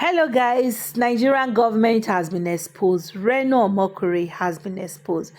Hello guys, Nigerian government has been exposed. Reno Omokri has been exposed.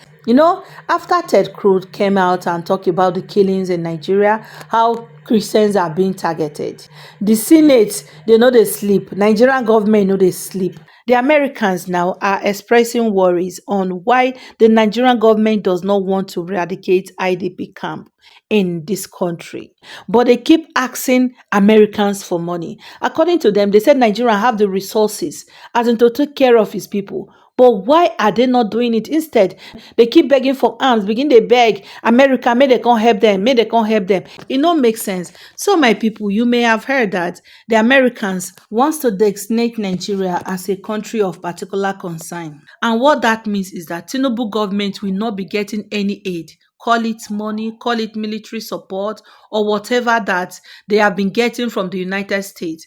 After Ted Cruz came out and talked about the killings in Nigeria, how Christians are being targeted. The Senate, they know they sleep. Nigerian government know they sleep. The Americans now are expressing worries on why the Nigerian government does not want to eradicate IDP camp in this country. But they keep asking Americans for money. According to them, they said Nigeria have the resources as in to take care of his people. But why are they not doing it? Instead, they keep begging for arms, begin they beg America, may they can't help them, may they can't help them. It don't make sense. So, my people, you may have heard that the Americans wants to designate Nigeria as a country of particular concern. And what that means is that Tinubu government will not be getting any aid. Call it money, call it military support, or whatever that they have been getting from the United States.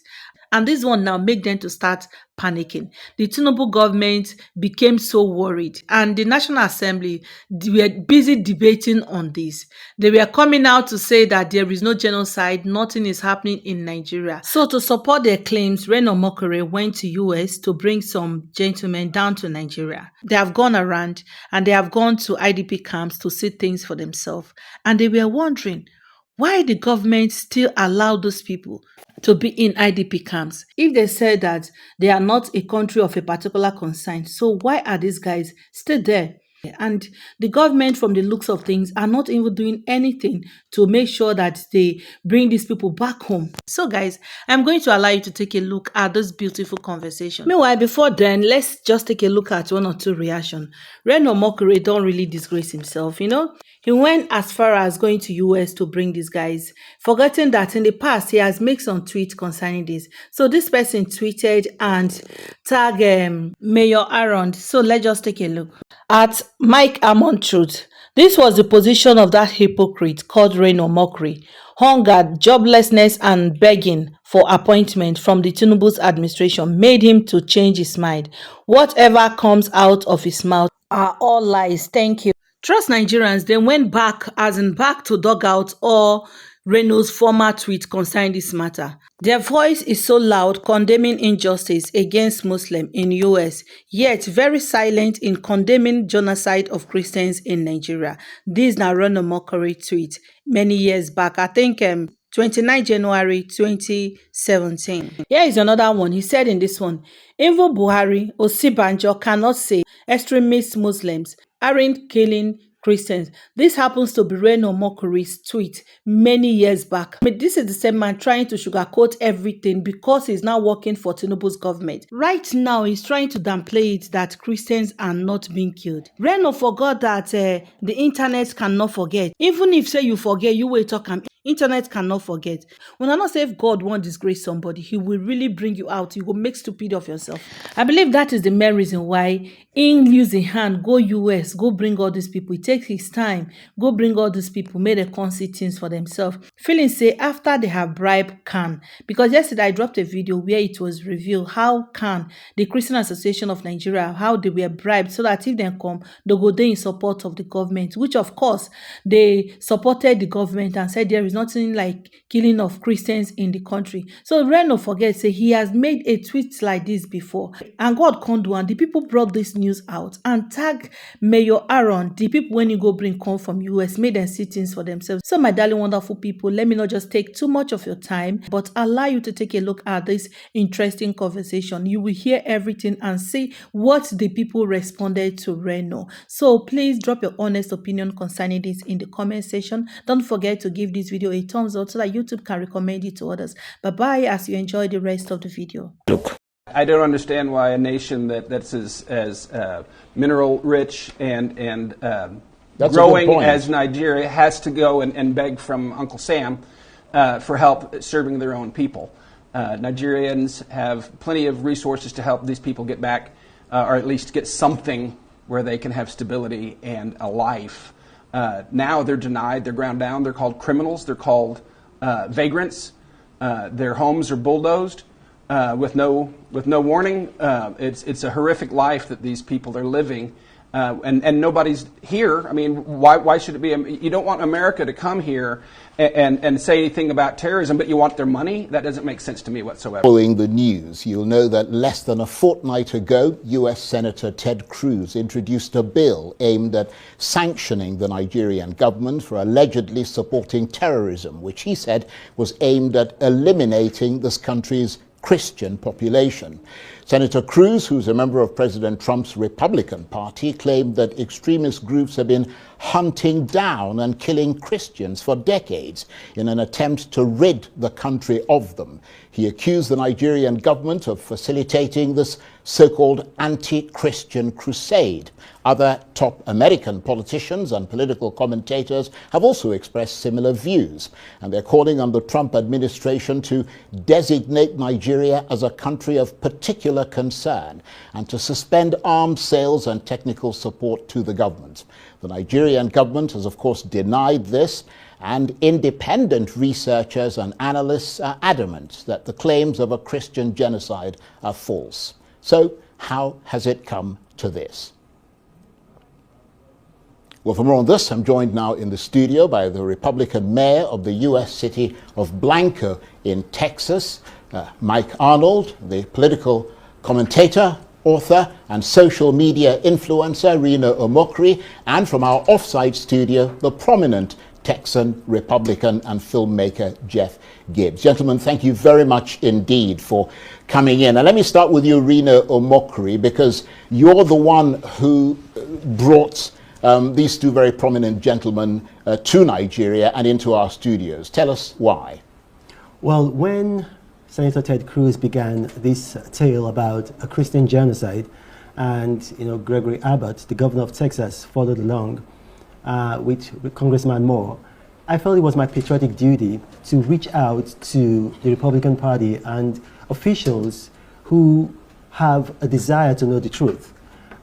And this one now make them to start panicking. The Tinubu government became so worried, and the National Assembly were busy debating on this. They were coming out to say that there is no genocide, nothing is happening in Nigeria. So to support their claims, Reno Omokri went to US to bring some gentlemen down to Nigeria. They have gone around and they have gone to IDP camps to see things for themselves. And they were wondering why the government still allow those people to be in IDP camps. If they said that they are not a country of a particular concern, so why are these guys still there? And the government, from the looks of things, are not even doing anything to make sure that they bring these people back home. So guys, I'm going to allow you to take a look at this beautiful conversation. Meanwhile, before then, let's just take a look at one or two reactions. Reno Omokri don't really disgrace himself, He went as far as going to US to bring these guys, forgetting that in the past he has made some tweets concerning this. So this person tweeted and tagged Mayor Aaron. So let's just take a look. At Mike Amon Truth, this was the position of that hypocrite called Reno Omokri. Hunger, joblessness, and begging for appointment from the Tinubu's administration made him to change his mind. Whatever comes out of his mouth are all lies. Thank you. Trust Nigerians, they went back, as in back to dug out all Reno's former tweet concerning this matter. Their voice is so loud condemning injustice against Muslims in US, yet very silent in condemning genocide of Christians in Nigeria. This na Reno Omokri tweet many years back, I think 29 January 2017. Here is another one. He said in this one, even Buhari, Osibanjo cannot say extremist Muslims aren't killing Christians. This happens to be Reno Omokri's tweet many years back. This is the same man trying to sugarcoat everything because he's now working for Tinubu's government. Right now, he's trying to downplay it that Christians are not being killed. Reno forgot that the internet cannot forget. Even if say you forget, you will talk and internet cannot forget. When I not say if God won't disgrace somebody, he will really bring you out. You will make stupid of yourself. I believe that is the main reason why in using hand, go US, go bring all these people. It takes his time. Go bring all these people, make the see things for themselves. Feeling say after they have bribed Khan. Because yesterday I dropped a video where it was revealed how Khan, the Christian Association of Nigeria, how they were bribed so that if they come, they go there in support of the government, which of course they supported the government and said there is nothing like killing of Christians in the country. So Reno forgets, say he has made a tweet like this before. And God can't do, and the people brought this news out and tag Mayor Aaron. The people when you go bring come from US, made them see things for themselves. So my darling wonderful people, let me not just take too much of your time, but allow you to take a look at this interesting conversation. You will hear everything and see what the people responded to Reno. So please drop your honest opinion concerning this in the comment section. Don't forget to give this video a thumbs up so that YouTube can recommend it to others. Bye bye as you enjoy the rest of the video. Look, I don't understand why a nation that's as mineral rich and growing as Nigeria has to go and beg from Uncle Sam for help serving their own people. Nigerians have plenty of resources to help these people get back, or at least get something where they can have stability and a life. Now they're denied, they're ground down, they're called criminals, they're called vagrants. Their homes are bulldozed with no warning. It's a horrific life that these people are living, and nobody's here. I mean, why should it be? You don't want America to come here and say anything about terrorism, but you want their money? That doesn't make sense to me whatsoever. Following the news, you'll know that less than a fortnight ago, US Senator Ted Cruz introduced a bill aimed at sanctioning the Nigerian government for allegedly supporting terrorism, which he said was aimed at eliminating this country's Christian population. Senator Cruz, who's a member of President Trump's Republican Party, claimed that extremist groups have been hunting down and killing Christians for decades in an attempt to rid the country of them. He accused the Nigerian government of facilitating this so-called anti-Christian crusade. Other top American politicians and political commentators have also expressed similar views, and they're calling on the Trump administration to designate Nigeria as a country of particular concern and to suspend arms sales and technical support to the government. The Nigerian government has, of course, denied this, and independent researchers and analysts are adamant that the claims of a Christian genocide are false. So, how has it come to this? Well, for more on this, I'm joined now in the studio by the Republican mayor of the U.S. city of Blanco in Texas, Mike Arnold, the political commentator, author, and social media influencer, Rena Omokri, and from our offsite studio, the prominent Texan Republican and filmmaker Jeff Gibbs. Gentlemen, thank you very much indeed for coming in. And let me start with you, Rena Omokri, because you're the one who brought these two very prominent gentlemen to Nigeria and into our studios. Tell us why. Well, when Senator Ted Cruz began this tale about a Christian genocide, and Gregory Abbott, the governor of Texas, followed along with Congressman Moore, I felt it was my patriotic duty to reach out to the Republican Party and officials who have a desire to know the truth.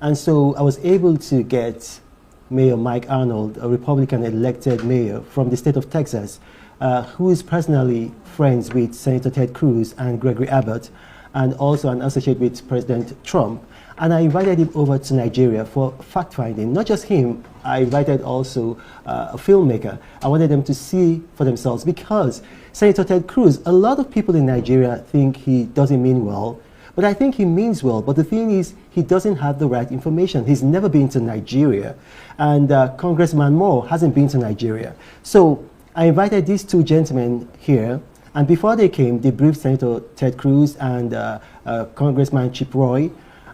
And so I was able to get Mayor Mike Arnold, a Republican elected mayor from the state of Texas, who is personally friends with Senator Ted Cruz and Gregory Abbott, and also an associate with President Trump. And I invited him over to Nigeria for fact-finding. Not just him, I invited also a filmmaker. I wanted them to see for themselves, because Senator Ted Cruz, a lot of people in Nigeria think he doesn't mean well, but I think he means well. But the thing is, he doesn't have the right information. He's never been to Nigeria. And Congressman Moore hasn't been to Nigeria. So I invited these two gentlemen here, and before they came, they briefed Senator Ted Cruz and Congressman Chip Roy,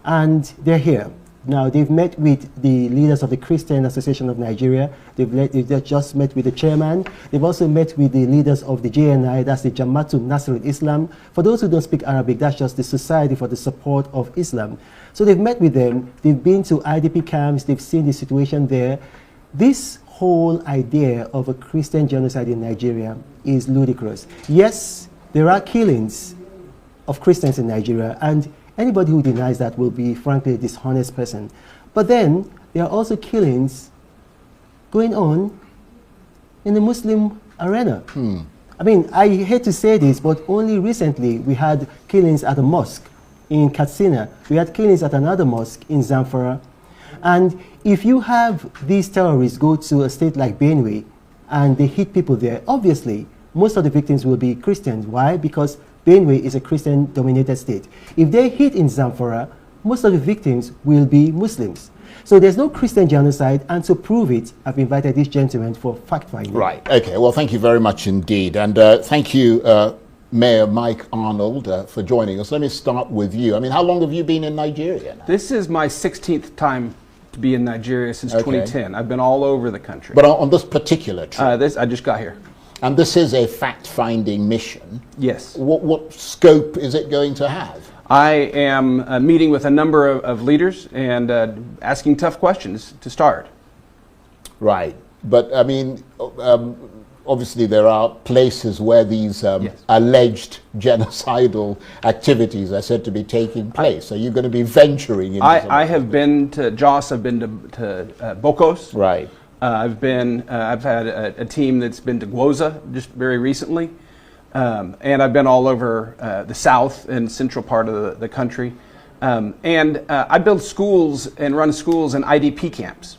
and they're here. Now, they've met with the leaders of the Christian Association of Nigeria. They've just met with the chairman. They've also met with the leaders of the JNI, that's the Jamaatul Nasrul Islam. For those who don't speak Arabic, that's just the Society for the Support of Islam. So they've met with them. They've been to IDP camps. They've seen the situation there. This whole idea of a Christian genocide in Nigeria is ludicrous. Yes, there are killings of Christians in Nigeria, and anybody who denies that will be, frankly, a dishonest person. But then there are also killings going on in the Muslim arena. I mean, I hate to say this, but only recently we had killings at a mosque in Katsina. We had killings at another mosque in Zamfara. And if you have these terrorists go to a state like Benue and they hit people there, obviously most of the victims will be Christians. Why? Because Benue is a Christian-dominated state. If they hit in Zamfara, most of the victims will be Muslims. So there's no Christian genocide, and to prove it, I've invited these gentlemen for fact-finding. Right. Okay. Well, thank you very much indeed. And thank you, Mayor Mike Arnold, for joining us. Let me start with you. I mean, how long have you been in Nigeria now? This is my 16th time to be in Nigeria since 2010. I've been all over the country. But on this particular trip? I just got here. And this is a fact-finding mission. Yes. What scope is it going to have? I am meeting with a number of leaders and asking tough questions to start. Right. But, I mean, obviously there are places where these alleged genocidal activities are said to be taking place. Are you going to be venturing into I have been to Jos, I've been to Boyos. Right. I've had a team that's been to Gwoza just very recently, and I've been all over the south and central part of the country. I build schools and run schools in IDP camps.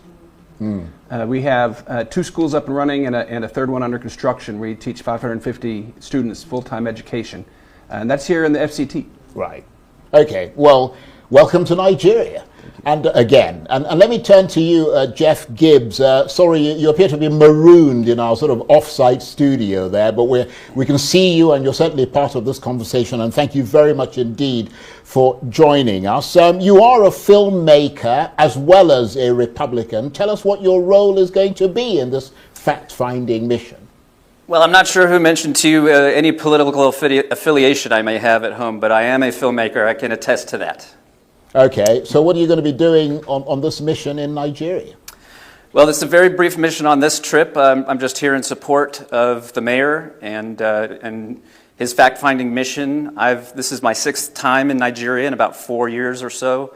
We have 2 schools up and running and a third one under construction. We teach 550 students full-time education. And that's here in the FCT. Right. Okay. Well, welcome to Nigeria. And again, and let me turn to you, Jeff Gibbs. Sorry, you appear to be marooned in our sort of off-site studio there, but we can see you, and you're certainly part of this conversation. And thank you very much indeed for joining us. You are a filmmaker as well as a Republican. Tell us what your role is going to be in this fact-finding mission. Well, I'm not sure who mentioned to you any political affiliation I may have at home, but I am a filmmaker. I can attest to that. Okay, so what are you going to be doing on this mission in Nigeria? Well, it's a very brief mission on this trip. I'm just here in support of the mayor and his fact-finding mission. This is my 6th time in Nigeria in about 4 years or so.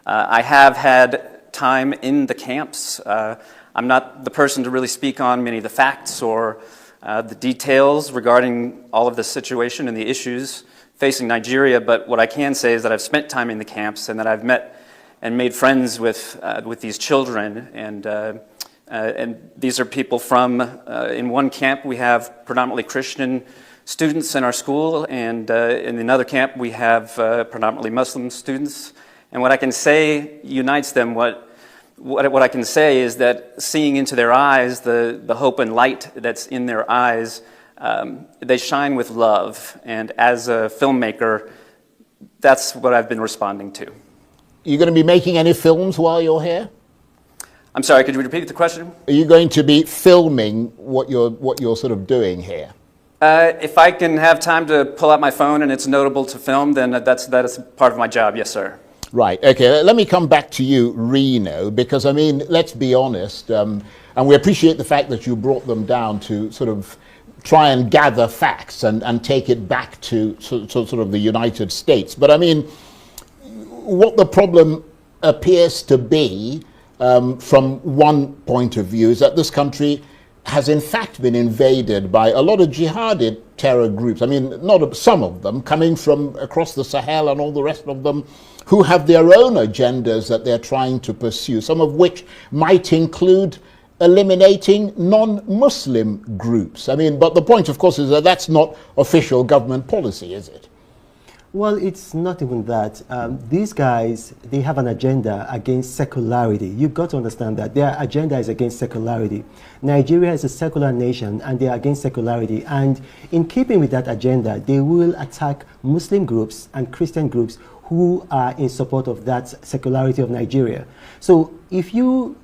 I have had time in the camps. I'm not the person to really speak on many of the facts or the details regarding all of the situation and the issues facing Nigeria, but what I can say is that I've spent time in the camps and that I've met and made friends with these children, and these are people from, in one camp we have predominantly Christian students in our school, and in another camp we have predominantly Muslim students, and what I can say unites them. What I can say is that seeing into their eyes, the hope and light that's in their eyes, they shine with love, and as a filmmaker, that's what I've been responding to. Are you going to be making any films while you're here? I'm sorry, could you repeat the question? Are you going to be filming what you're sort of doing here? If I can have time to pull out my phone and it's notable to film, then that is part of my job, yes, sir. Right, okay, let me come back to you, Reno, because, I mean, let's be honest, and we appreciate the fact that you brought them down to sort of try and gather facts and take it back to sort of the United States. But I mean, what the problem appears to be, from one point of view, is that this country has in fact been invaded by a lot of jihadi terror groups. I mean, some of them coming from across the Sahel and all the rest of them who have their own agendas that they're trying to pursue, some of which might include eliminating non-Muslim groups. I mean, but the point, of course, is that that's not official government policy, is it? Well, it's not even that. These guys, they have an agenda against secularity. You've got to understand that. Their agenda is against secularity. Nigeria is a secular nation, and they are against secularity. And in keeping with that agenda, they will attack Muslim groups and Christian groups who are in support of that secularity of Nigeria. So if you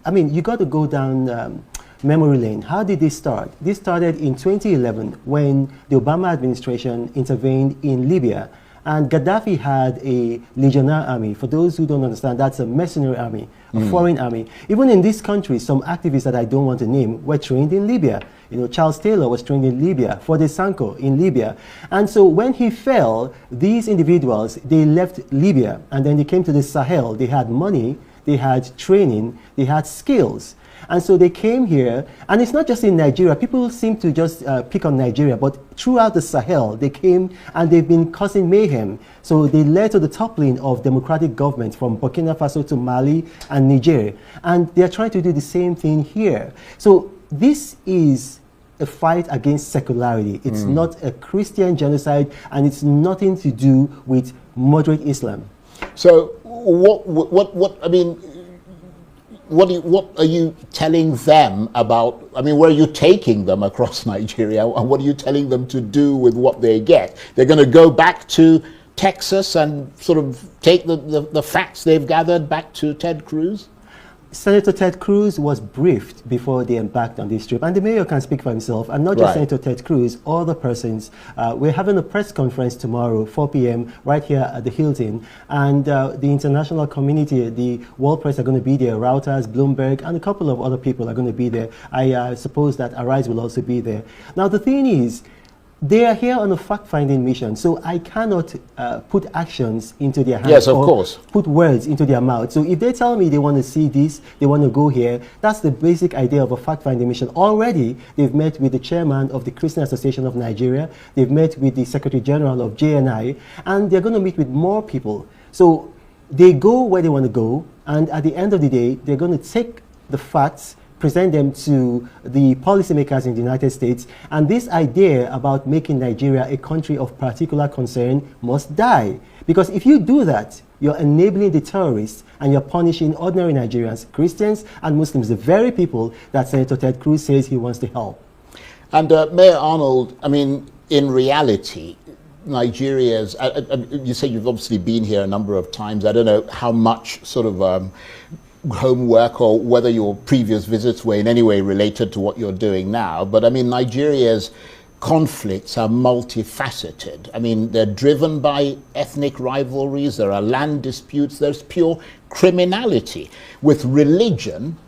got to go down memory lane. How did this start? This started in 2011 when the Obama administration intervened in Libya. And Gaddafi had a legionnaire army. For those who don't understand, that's a mercenary army, a foreign army. Even in this country, some activists that I don't want to name were trained in Libya. You know, Charles Taylor was trained in Libya, Fode Sanko in Libya. And so when he fell, these individuals, they left Libya and then they came to the Sahel. They had money, they had training, they had skills. And so they came here, and it's not just in Nigeria. People seem to just pick on Nigeria, but throughout the Sahel, they came and they've been causing mayhem. So they led to the toppling of democratic governments from Burkina Faso to Mali and Niger. And they're trying to do the same thing here. So this is a fight against secularity. It's not a Christian genocide, and it's nothing to do with moderate Islam. So what are you telling them about? I mean, where are you taking them across Nigeria, and what are you telling them to do with what they get? They're going to go back to Texas and sort of take the facts they've gathered back to Ted Cruz? Senator Ted Cruz was briefed before they embarked on this trip, and the mayor can speak for himself, and not just Senator Ted Cruz, other persons. We're having a press conference tomorrow, 4 p.m., right here at the Hilton, and the international community, the world press are going to be there, Reuters, Bloomberg, and a couple of other people are going to be there. I suppose that Arise will also be there. Now, the thing is, they are here on a fact-finding mission, so I cannot put actions into their hands. Yes, of course. Put words into their mouth. So if they tell me they want to see this, they want to go here, that's the basic idea of a fact-finding mission. Already, they've met with the chairman of the Christian Association of Nigeria, they've met with the Secretary General of JNI, and they're going to meet with more people. So they go where they want to go, and at the end of the day, they're going to take the facts, present them to the policymakers in the United States, and this idea about making Nigeria a country of particular concern must die. Because if you do that, you're enabling the terrorists and you're punishing ordinary Nigerians, Christians and Muslims, the very people that Senator Ted Cruz says he wants to help. And Mayor Arnold, I mean, in reality, Nigeria's, you say you've obviously been here a number of times. I don't know how much sort of homework or whether your previous visits were in any way related to what you're doing now. But I mean, Nigeria's conflicts are multifaceted. I mean, they're driven by ethnic rivalries, there are land disputes, there's pure criminality, with religion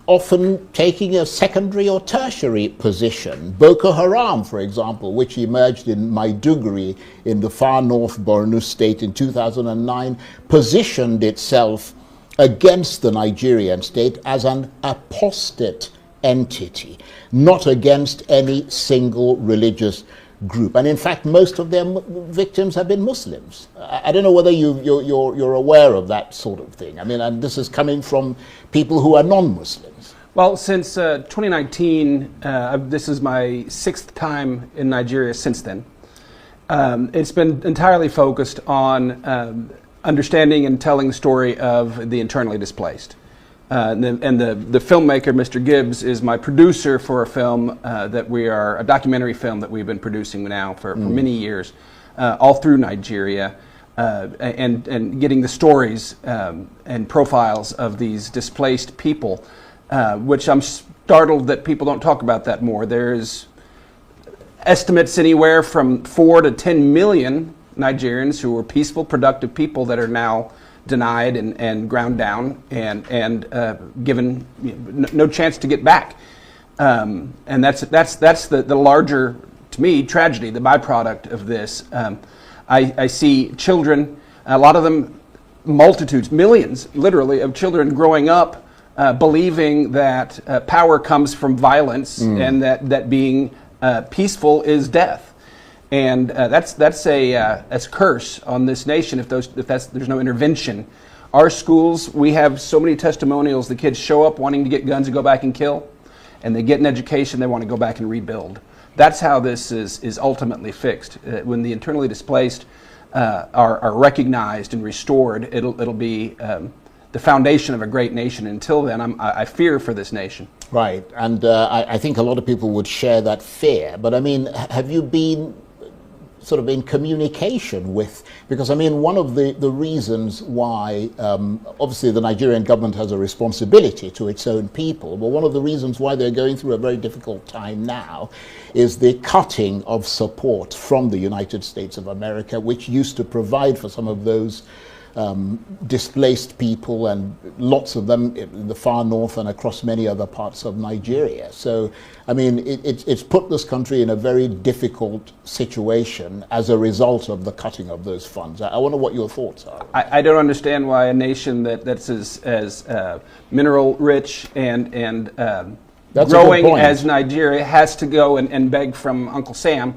often taking a secondary or tertiary position. Boko Haram, for example, which emerged in Maiduguri in the far north Borno state in 2009, positioned itself against the Nigerian state as an apostate entity, not against any single religious group. And in fact, most of their victims have been Muslims. I don't know whether you're aware of that sort of thing. I mean, and this is coming from people who are non-Muslims. Well, since 2019, this is my 6th time in Nigeria since then. It's been entirely focused on understanding and telling the story of the internally displaced. And the filmmaker, Mr. Gibbs, is my producer for a film a documentary film that we've been producing now for many years, all through Nigeria, and getting the stories and profiles of these displaced people, which I'm startled that people don't talk about that more. There's estimates anywhere from 4 to 10 million Nigerians who were peaceful, productive people that are now denied and ground down and given no chance to get back. And that's the larger, to me, tragedy, the byproduct of this. I see children, a lot of them, multitudes, millions, literally, of children growing up believing that power comes from violence and that being peaceful is death. And that's a curse on this nation if there's no intervention. Our schools, we have so many testimonials. The kids show up wanting to get guns and go back and kill, and they get an education. They want to go back and rebuild. That's how this is ultimately fixed. When the internally displaced are recognized and restored, it'll be the foundation of a great nation. Until then, I fear for this nation. Right, and I think a lot of people would share that fear. But I mean, have you been sort of in communication with, because I mean, one of the reasons why, obviously the Nigerian government has a responsibility to its own people, but one of the reasons why they're going through a very difficult time now is the cutting of support from the United States of America, which used to provide for some of those displaced people, and lots of them in the far north and across many other parts of Nigeria. So, I mean, it's put this country in a very difficult situation as a result of the cutting of those funds. I wonder what your thoughts are. I don't understand why a nation that's as mineral rich and growing as Nigeria has to go and beg from Uncle Sam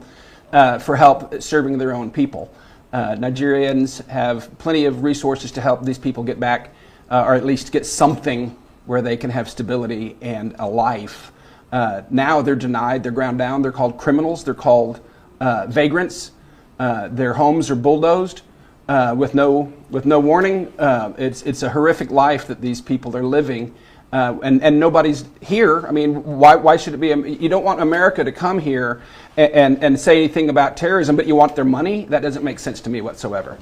for help serving their own people. Nigerians have plenty of resources to help these people get back, or at least get something where they can have stability and a life. Now they're denied, they're ground down, they're called criminals, they're called vagrants. Their homes are bulldozed with no warning. It's a horrific life that these people are living. And nobody's here. I mean, why should it be? You don't want America to come here and say anything about terrorism, but you want their money? That doesn't make sense to me whatsoever.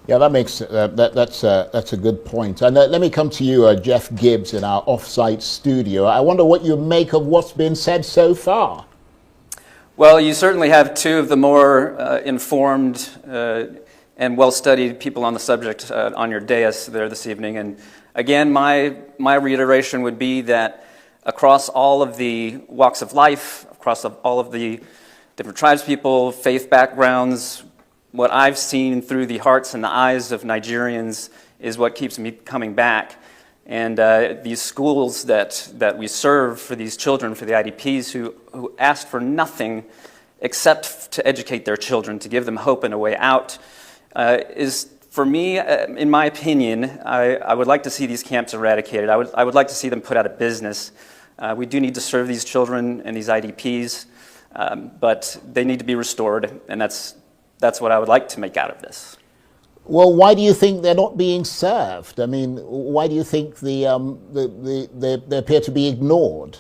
Yeah, that makes that's a good point. And let me come to you, Jeff Gibbs, in our off-site studio. I wonder what you make of what's been said so far. Well, you certainly have two of the more informed and well-studied people on the subject on your dais there this evening. And again, my reiteration would be that across all of the walks of life, across all of the different tribes people, faith backgrounds, what I've seen through the hearts and the eyes of Nigerians is what keeps me coming back. And these schools that we serve for these children, for the IDPs who asked for nothing except to educate their children, to give them hope and a way out, is For me, in my opinion, I would like to see these camps eradicated. I would like to see them put out of business. We do need to serve these children and these IDPs, but they need to be restored, and that's what I would like to make out of this. Well, why do you think they're not being served? I mean, why do you think they appear to be ignored?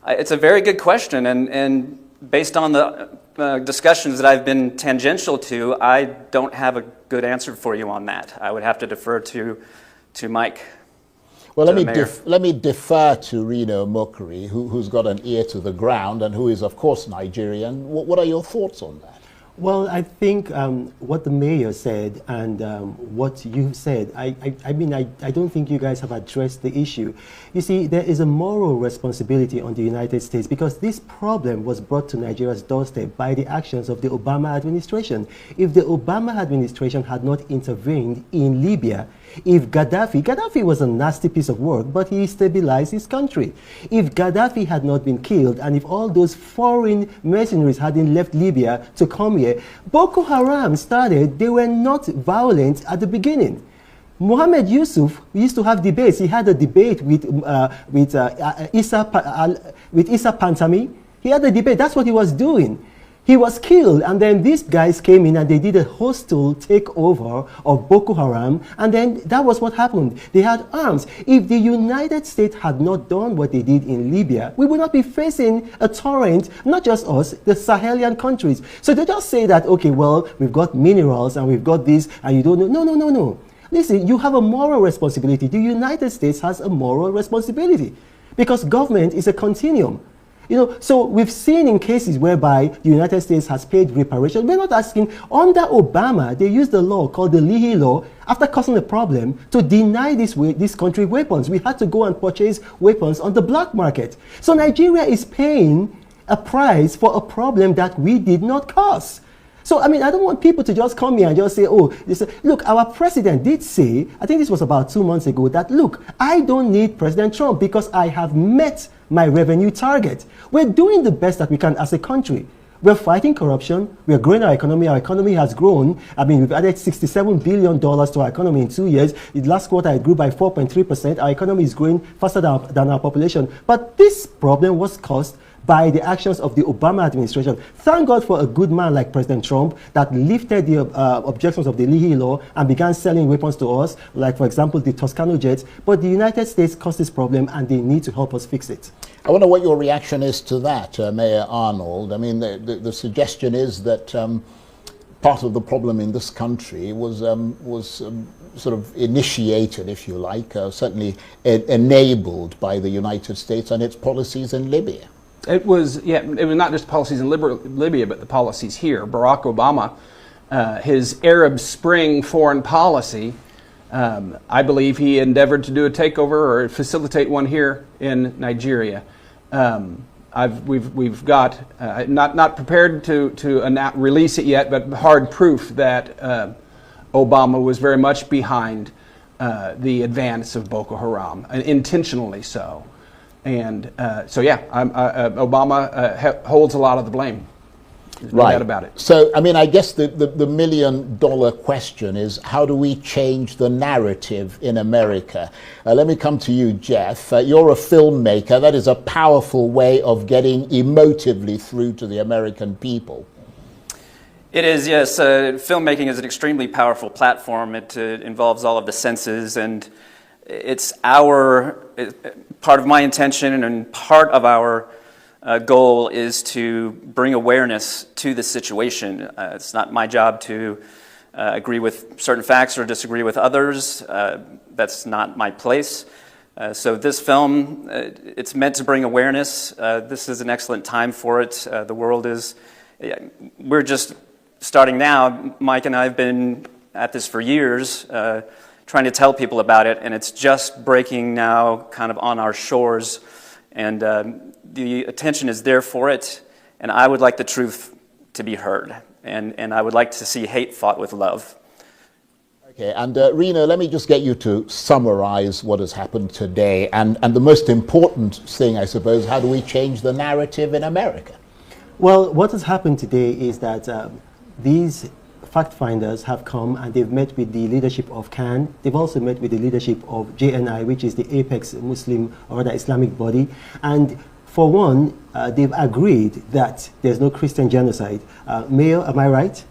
It's a very good question, and based on the discussions that I've been tangential to, I don't have a good answer for you on that. I would have to defer to Mike. Well, let me defer to Reno Mokri, who's got an ear to the ground and who is, of course, Nigerian. What are your thoughts on that? Well, I think what the mayor said and what you said, I don't think you guys have addressed the issue. You see, there is a moral responsibility on the United States because this problem was brought to Nigeria's doorstep by the actions of the Obama administration. If the Obama administration had not intervened in Libya, if Gaddafi was a nasty piece of work, but he stabilized his country. If Gaddafi had not been killed, and if all those foreign mercenaries hadn't left Libya to come here, Boko Haram started, they were not violent at the beginning. Mohammed Yusuf used to have debates. He had a debate with Issa Pantami. He had a debate. That's what he was doing. He was killed, and then these guys came in and they did a hostile takeover of Boko Haram, and then that was what happened. They had arms. If the United States had not done what they did in Libya, we would not be facing a torrent, not just us, the Sahelian countries. So they just say that, okay, well, we've got minerals and we've got this, and you don't know. No. Listen, you have a moral responsibility. The United States has a moral responsibility because government is a continuum. You know, so we've seen in cases whereby the United States has paid reparation. We're not asking, under Obama, they used a law called the Leahy Law after causing a problem to deny this country weapons. We had to go and purchase weapons on the black market. So Nigeria is paying a price for a problem that we did not cause. So, I mean, I don't want people to just come here and just say, oh, look, our president did say, I think this was about 2 months ago, that, look, I don't need President Trump because I have met my revenue target. We're doing the best that we can as a country. We're fighting corruption. We're growing our economy. Our economy has grown. I mean, we've added $67 billion to our economy in 2 years. In the last quarter, it grew by 4.3%. Our economy is growing faster than our population. But this problem was caused by the actions of the Obama administration. Thank God for a good man like President Trump that lifted the objections of the Leahy Law and began selling weapons to us, like, for example, the Toscano jets. But the United States caused this problem, and they need to help us fix it. I wonder what your reaction is to that, Mayor Arnold. I mean, the suggestion is that part of the problem in this country was sort of initiated, if you like, certainly enabled by the United States and its policies in Libya. It was not just policies in Libya, but the policies here. Barack Obama, his Arab Spring foreign policy, I believe he endeavored to do a takeover or facilitate one here in Nigeria. We've got not prepared to release it yet, but hard proof that Obama was very much behind the advance of Boko Haram, intentionally so. And Obama holds a lot of the blame. There's no doubt about it. So, I mean, I guess the million-dollar question is, how do we change the narrative in America? Let me come to you, Jeff. You're a filmmaker. That is a powerful way of getting emotively through to the American people. It is, yes. Filmmaking is an extremely powerful platform. It involves all of the senses, and it's part of my intention and part of our goal is to bring awareness to the situation. It's not my job to agree with certain facts or disagree with others. That's not my place. So this film, it's meant to bring awareness. This is an excellent time for it. The world we're just starting now. Mike and I have been at this for years, trying to tell people about it, and it's just breaking now kind of on our shores, and the attention is there for it, and I would like the truth to be heard, and I would like to see hate fought with love. Okay, and Rena, let me just get you to summarize what has happened today, and the most important thing, I suppose, how do we change the narrative in America? Well, what has happened today is that these fact finders have come and they've met with the leadership of CAN. They've also met with the leadership of JNI, which is the apex Muslim or rather Islamic body. And for one, they've agreed that there's no Christian genocide. Mayor, am I right?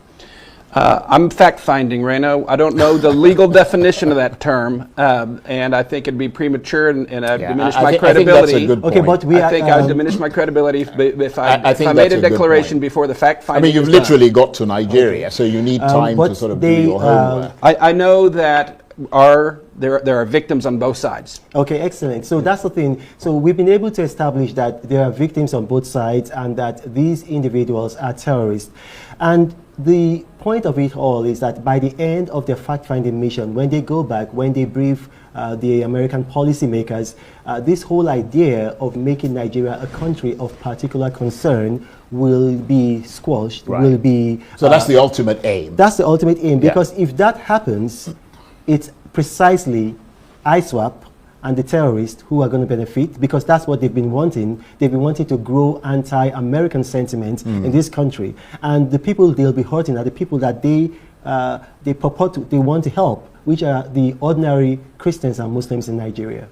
I'm fact-finding, Reno. I don't know the legal definition of that term, and I think it'd be premature, and I'd diminish my credibility. I think that's a good point. Okay, but we I think I'd diminish my credibility if I made a declaration before the fact-finding. I mean, you've literally got to Nigeria, so you need time to sort of do your homework. I know that there are victims on both sides. Okay, excellent. So that's the thing. So we've been able to establish that there are victims on both sides and that these individuals are terrorists. And the point of it all is that by the end of their fact-finding mission, when they go back, when they brief the American policymakers, this whole idea of making Nigeria a country of particular concern will be squashed, will be... So that's the ultimate aim. That's the ultimate aim, because if that happens, it's precisely ISWAP and the terrorists who are going to benefit, because that's what they've been wanting. They've been wanting to grow anti-American sentiment in this country. And the people they'll be hurting are the people that they want to help, which are the ordinary Christians and Muslims in Nigeria.